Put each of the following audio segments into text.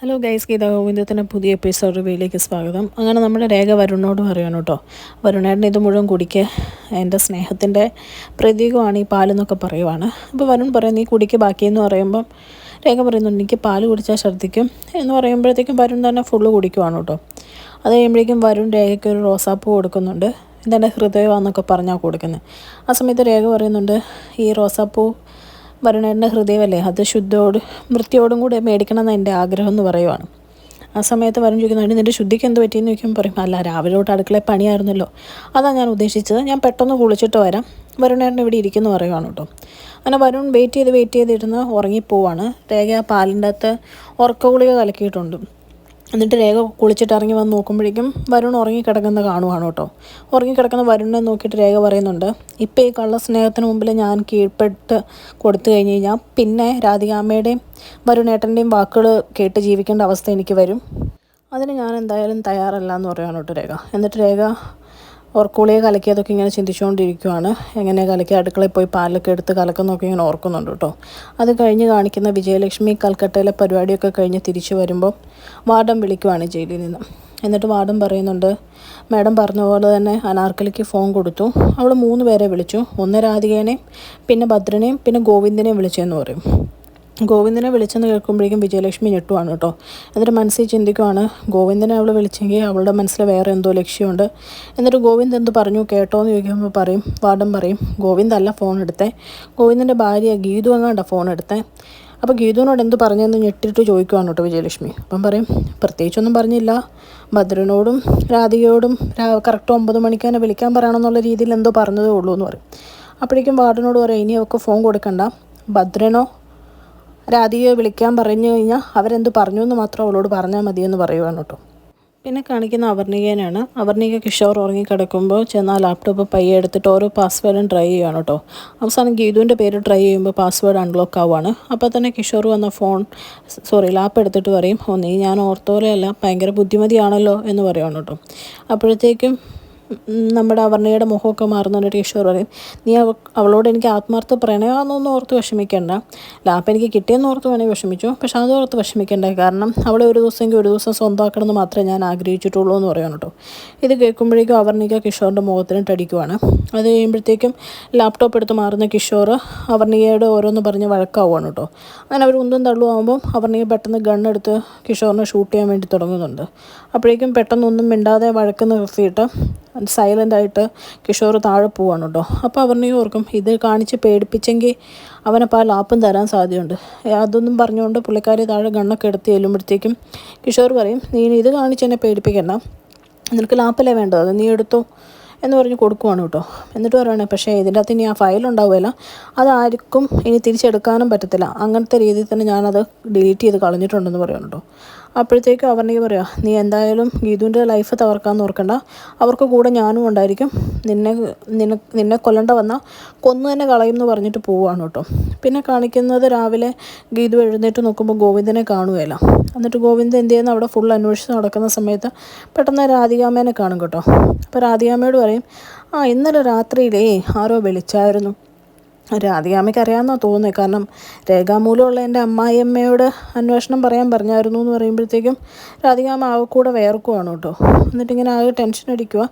Hello guys, Gita ഗോവിന്ദത്തിൻ്റെ പുതിയ episode റിവ്യൂയിലേക്ക് സ്വാഗതം. അങ്ങനെ നമ്മുടെ രേഖ വരുണിനോട് പറയണം കേട്ടോ, വരുണേട്ടൻ ഇത് മുഴുവൻ കുടിക്ക്, എൻ്റെ സ്നേഹത്തിൻ്റെ പ്രതീകമാണ് ഈ പാലെന്നൊക്കെ പറയുവാണ്. അപ്പോൾ വരുൺ പറയും നീ കുടിക്ക് ബാക്കിയെന്ന് പറയുമ്പം രേഖ പറയുന്നുണ്ട് എനിക്ക് പാല് കുടിച്ചാൽ ഛർദ്ദിക്കും എന്ന് പറയുമ്പോഴത്തേക്കും വരുൺ തന്നെ ഫുള്ള് കുടിക്കുവാണ് കേട്ടോ. അത് കഴിയുമ്പോഴേക്കും വരുൺ രേഖയ്ക്ക് ഒരു റോസാപ്പൂ കൊടുക്കുന്നുണ്ട്. ഇതെൻ്റെ ഹൃദയമാണെന്നൊക്കെ പറഞ്ഞാൽ കൊടുക്കുന്നത്. ആ സമയത്ത് രേഖ പറയുന്നുണ്ട് ഈ റോസാപ്പൂ വരുണേട്ടൻ്റെ ഹൃദയമല്ലേ, അത് വൃത്തിയോടും കൂടെ മേടിക്കണം എന്ന് എൻ്റെ ആഗ്രഹം എന്ന് പറയുവാണ്. ആ സമയത്ത് വരുൺ ചോദിക്കുന്നുണ്ട് നിൻ്റെ ശുദ്ധിക്ക് എന്ത് പറ്റിയെന്ന് ചോദിക്കുമ്പോൾ പറയും അല്ല രാവിലെ തൊട്ട് അടുക്കളയിൽ പണിയായിരുന്നല്ലോ, അതാണ് ഞാൻ ഉദ്ദേശിച്ചത്, ഞാൻ പെട്ടെന്ന് കുളിച്ചിട്ട് വരാം, വരുണേട്ടൻ ഇവിടെ ഇരിക്കുന്നു പറയുവാണ് കേട്ടോ. അങ്ങനെ വരുൺ വെയിറ്റ് ചെയ്തിരുന്ന് ഉറങ്ങിപ്പോവാണ്. രേഖ ആ പാലിൻ്റെ അകത്ത് ഉറക്ക ഗുളിക കലക്കിയിട്ടുണ്ട്. എന്നിട്ട് രേഖ കുളിച്ചിട്ട് ഇറങ്ങി വന്ന് നോക്കുമ്പോഴേക്കും വരുൺ ഉറങ്ങിക്കിടക്കുന്ന കാണുവാണ് കേട്ടോ. ഉറങ്ങിക്കിടക്കുന്ന വരുണിനെ നോക്കിയിട്ട് രേഖ പറയുന്നുണ്ട് ഇപ്പോൾ ഈ കള്ള സ്നേഹത്തിന് മുമ്പിൽ ഞാൻ കീഴ്പ്പെട്ട് കൊടുത്തു കഴിഞ്ഞ് കഴിഞ്ഞാൽ പിന്നെ രാധികാമ്മയുടെയും വരുണേട്ടൻ്റെയും വാക്കുകൾ കേട്ട് ജീവിക്കേണ്ട അവസ്ഥ എനിക്ക് വരും. അതിന് ഞാൻ എന്തായാലും തയ്യാറല്ല എന്ന് പറയുകയാണ് കേട്ടോ രേഖ. എന്നിട്ട് രേഖ ഉറക്കുളിയെ കലക്കിയതൊക്കെ ഇങ്ങനെ ചിന്തിച്ചുകൊണ്ടിരിക്കുവാണ്. എങ്ങനെ കലക്കി അടുക്കളയിൽ പോയി പാലൊക്കെ എടുത്ത് കലക്കുന്നൊക്കെ ഇങ്ങനെ ഓർക്കുന്നുണ്ട് കേട്ടോ. അത് കഴിഞ്ഞ് കാണിക്കുന്ന വിജയലക്ഷ്മി കൽക്കട്ടയിലെ പരിപാടിയൊക്കെ കഴിഞ്ഞ് തിരിച്ചു വരുമ്പോൾ വാർഡൻ വിളിക്കുവാണ് ജയിലിൽ നിന്ന്. എന്നിട്ട് വാർഡൻ പറയുന്നുണ്ട് മാഡം പറഞ്ഞ പോലെ തന്നെ അനാർക്കലിക്ക് ഫോൺ കൊടുത്തു, അവൾ 3 പേരെ വിളിച്ചു, ഒന്ന് രാധികേനെയും പിന്നെ ഭദ്രനെയും പിന്നെ ഗോവിന്ദനെയും വിളിച്ചെന്ന് പറയും. ഗോവിന്ദനെ വിളിച്ചെന്ന് കേൾക്കുമ്പോഴേക്കും വിജയലക്ഷ്മി ഞെട്ടുവാണ് കേട്ടോ. എന്നിട്ട് മനസ്സിൽ ചിന്തിക്കുവാണ് ഗോവിന്ദനെ അവൾ വിളിച്ചെങ്കിൽ അവളുടെ മനസ്സിൽ വേറെ എന്തോ ലക്ഷ്യമുണ്ട്. എന്നിട്ട് ഗോവിന്ദ് എന്ത് പറഞ്ഞു കേട്ടോ എന്ന് ചോദിക്കുമ്പോൾ വാർഡൻ പറയും ഗോവിന്ദല്ല ഫോൺ എടുത്തേ, ഗോവിന്ദൻ്റെ ഭാര്യ ഗീതു എങ്ങാണ്ട ഫോൺ എടുത്തേ. അപ്പോൾ ഗീതുവിനോട് എന്ത് പറഞ്ഞെന്ന് ഞെട്ടിട്ട് ചോദിക്കുവാണ് കേട്ടോ വിജയലക്ഷ്മി. അപ്പം പറയും പ്രത്യേകിച്ചൊന്നും പറഞ്ഞില്ല, ഭദ്രനോടും രാധികയോടും കറക്റ്റ് 9 മണിക്ക് തന്നെ വിളിക്കാൻ പറയണമെന്നുള്ള രീതിയിൽ എന്തോ പറഞ്ഞതേ ഉള്ളൂ എന്ന് പറയും. അപ്പോഴേക്കും വാർഡനോട് പറയും ഇനി അവൾക്ക് ഫോൺ കൊടുക്കണ്ട, ഭദ്രനോ രാധികയെ വിളിക്കാൻ പറഞ്ഞു കഴിഞ്ഞാൽ അവരെന്ത് പറഞ്ഞു എന്ന് മാത്രം അവളോട് പറഞ്ഞാൽ മതിയെന്ന് പറയുവാണ് കേട്ടോ. പിന്നെ കാണിക്കുന്ന അവർണികേനാണ്. അവർണിക കിഷോർ ഉറങ്ങിക്കിടക്കുമ്പോൾ ചെന്നാൽ ലാപ്ടോപ്പ് പയ്യെ എടുത്തിട്ട് ഓരോ പാസ്വേഡും ട്രൈ ചെയ്യുകയാണ് കേട്ടോ. അവസാനം ഗീതുവിൻ്റെ പേര് ട്രൈ ചെയ്യുമ്പോൾ പാസ്വേഡ് അൺലോക്ക് ആവുകയാണ്. അപ്പോൾ തന്നെ കിഷോർ വന്ന ലാപ്പ് എടുത്തിട്ട് പറയും നീ ഞാൻ ഓർത്തോലെയല്ല ഭയങ്കര ബുദ്ധിമതിയാണല്ലോ എന്ന് പറയുവാണ് കേട്ടോ. അപ്പോഴത്തേക്കും നമ്മുടെ അവർണയുടെ മുഖമൊക്കെ മാറുന്നുണ്ട്. കിഷോർ പറയും നീ അവളോട് എനിക്ക് ആത്മാർത്ഥ പ്രണയമാണെന്നൊന്നും ഓർത്ത് വിഷമിക്കേണ്ട, ലാപ്പ് എനിക്ക് കിട്ടിയെന്ന് ഓർത്ത് വേണമെങ്കിൽ വിഷമിച്ചു, പക്ഷെ അത് ഓർത്ത് വിഷമിക്കേണ്ട, കാരണം അവളെ ഒരു ദിവസം സ്വന്തമാക്കണമെന്ന് മാത്രമേ ഞാൻ ആഗ്രഹിച്ചിട്ടുള്ളൂ എന്ന് പറയണം കേട്ടോ. ഇത് കേൾക്കുമ്പോഴേക്കും അവർണിക കിഷോറിൻ്റെ മുഖത്തിനിട്ട് അടിക്കുവാണ്. അത് കഴിയുമ്പോഴത്തേക്കും ലാപ്ടോപ്പ് എടുത്ത് മാറുന്ന കിഷോർ അവർണികയുടെ ഓരോന്ന് പറഞ്ഞ് വഴക്കാവുകയാണ് കേട്ടോ. അങ്ങനെ അവർ ഉന്തും തള്ളുവാകുമ്പം അവർണിക പെട്ടെന്ന് ഗണ്ണെടുത്ത് കിഷോറിനെ ഷൂട്ട് ചെയ്യാൻ വേണ്ടി തുടങ്ങുന്നുണ്ട്. അപ്പോഴേക്കും പെട്ടെന്നൊന്നും മിണ്ടാതെ വഴക്ക് നിർത്തിയിട്ട് സൈലൻ്റായിട്ട് കിഷോർ താഴെ പോവാണ് കേട്ടോ. അപ്പോൾ അവർണിക ഓർക്കും ഇത് കാണിച്ച് പേടിപ്പിച്ചെങ്കിൽ അവനപ്പോൾ ആ ലാപ്പും തരാൻ സാധ്യതയുണ്ട്. അതൊന്നും പറഞ്ഞുകൊണ്ട് പുള്ളിക്കാരി താഴെ ഗണ്ണൊക്കെ എടുത്ത് ചെല്ലുമ്പോഴത്തേക്കും കിഷോർ പറയും നീ ഇത് കാണിച്ച് എന്നെ പേടിപ്പിക്കണ്ട, നിനക്ക് ലാപ്പല്ലേ വേണ്ടത്, അത് നീ എടുത്തോ എന്ന് പറഞ്ഞ് കൊടുക്കുവാണ് കേട്ടോ. എന്നിട്ട് പറയുകയാണ് പക്ഷേ ഇതിൻ്റെ അകത്ത് ഇനി ആ ഫയൽ ഉണ്ടാവുകയില്ല, അതാർക്കും ഇനി തിരിച്ചെടുക്കാനും പറ്റത്തില്ല, അങ്ങനത്തെ രീതിയിൽ തന്നെ ഞാനത് ഡിലീറ്റ് ചെയ്ത് കളഞ്ഞിട്ടുണ്ടെന്ന് പറയുന്നു കേട്ടോ. അപ്പോഴത്തേക്കും അവർണിക പറയുക നീ എന്തായാലും ഗീതുവിൻ്റെ ലൈഫ് തകർക്കാമെന്ന് ഓർക്കണ്ട, അവർക്ക് കൂടെ ഞാനും ഉണ്ടായിരിക്കും, നിന്നെ കൊല്ലണ്ട വന്നാൽ കൊന്നു തന്നെ കളയും എന്ന് പറഞ്ഞിട്ട് പോവുകയാണ് കേട്ടോ. പിന്നെ കാണിക്കുന്നത് രാവിലെ ഗീതു എഴുന്നേറ്റ് നോക്കുമ്പോൾ ഗോവിന്ദനെ കാണുകയില്ല. എന്നിട്ട് ഗോവിന്ദൻ എന്ത് ചെയ്യുന്ന അവിടെ ഫുൾ അന്വേഷിച്ച് നടക്കുന്ന സമയത്ത് പെട്ടെന്ന് രാധികാമ്മേനെ കാണും കേട്ടോ. അപ്പോൾ രാധികാമ്മയോട് പറയും ഇന്നലെ രാത്രിയിലേ ആരോ വിളിച്ചായിരുന്നു. രാധികാമ്മയ്ക്ക് അറിയാമെന്നാണ് തോന്നുന്നത്, കാരണം രേഖാമൂലമുള്ള എൻ്റെ അമ്മായിയമ്മയോട് അന്വേഷണം പറയാൻ പറഞ്ഞായിരുന്നു എന്ന് പറയുമ്പോഴത്തേക്കും രാധികാമ്മ ആകെ കൂടെ വേർക്കുവാണ് കേട്ടോ. എന്നിട്ടിങ്ങനെ ആകെ ടെൻഷൻ അടിക്കുക.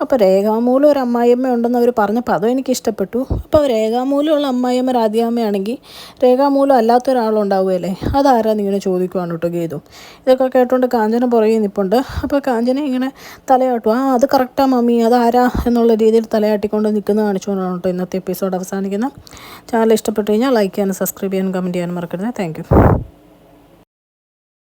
അപ്പോൾ രേഖാമൂലം ഒരു അമ്മായിയമ്മ ഉണ്ടെന്ന് അവർ പറഞ്ഞപ്പോൾ അതും എനിക്ക് ഇഷ്ടപ്പെട്ടു. അപ്പോൾ രേഖാമൂലമുള്ള അമ്മായിയമ്മ രാധികാമ്മയാണെങ്കിൽ രേഖാമൂലം അല്ലാത്ത ഒരാളുണ്ടാവുകയല്ലേ, അതാരാന്ന് ഇങ്ങനെ ചോദിക്കുവാണ് കേട്ടോ ഗീതു. ഇതൊക്കെ കേട്ടുകൊണ്ട് കാഞ്ചന പുറകെ നിൽപ്പുണ്ട്. അപ്പോൾ കാഞ്ചന ഇങ്ങനെ തലയാട്ടും അത് കറക്റ്റാ മമ്മി, അതാരാ എന്നുള്ള രീതിയിൽ തലയാട്ടിക്കൊണ്ട് നിൽക്കുന്നത് കാണിച്ചുകൊണ്ടാണ് കേട്ടോ ഇന്നത്തെ എപ്പിസോഡ് അവസാനിക്കുന്നത്. ചാനൽ ഇഷ്ടപ്പെട്ടു കഴിഞ്ഞാൽ ലൈക്ക് ചെയ്യാനും സബ്സ്ക്രൈബ് ചെയ്യാനും കമൻറ്റ് ചെയ്യാനും മറക്കരുത്. Thank you.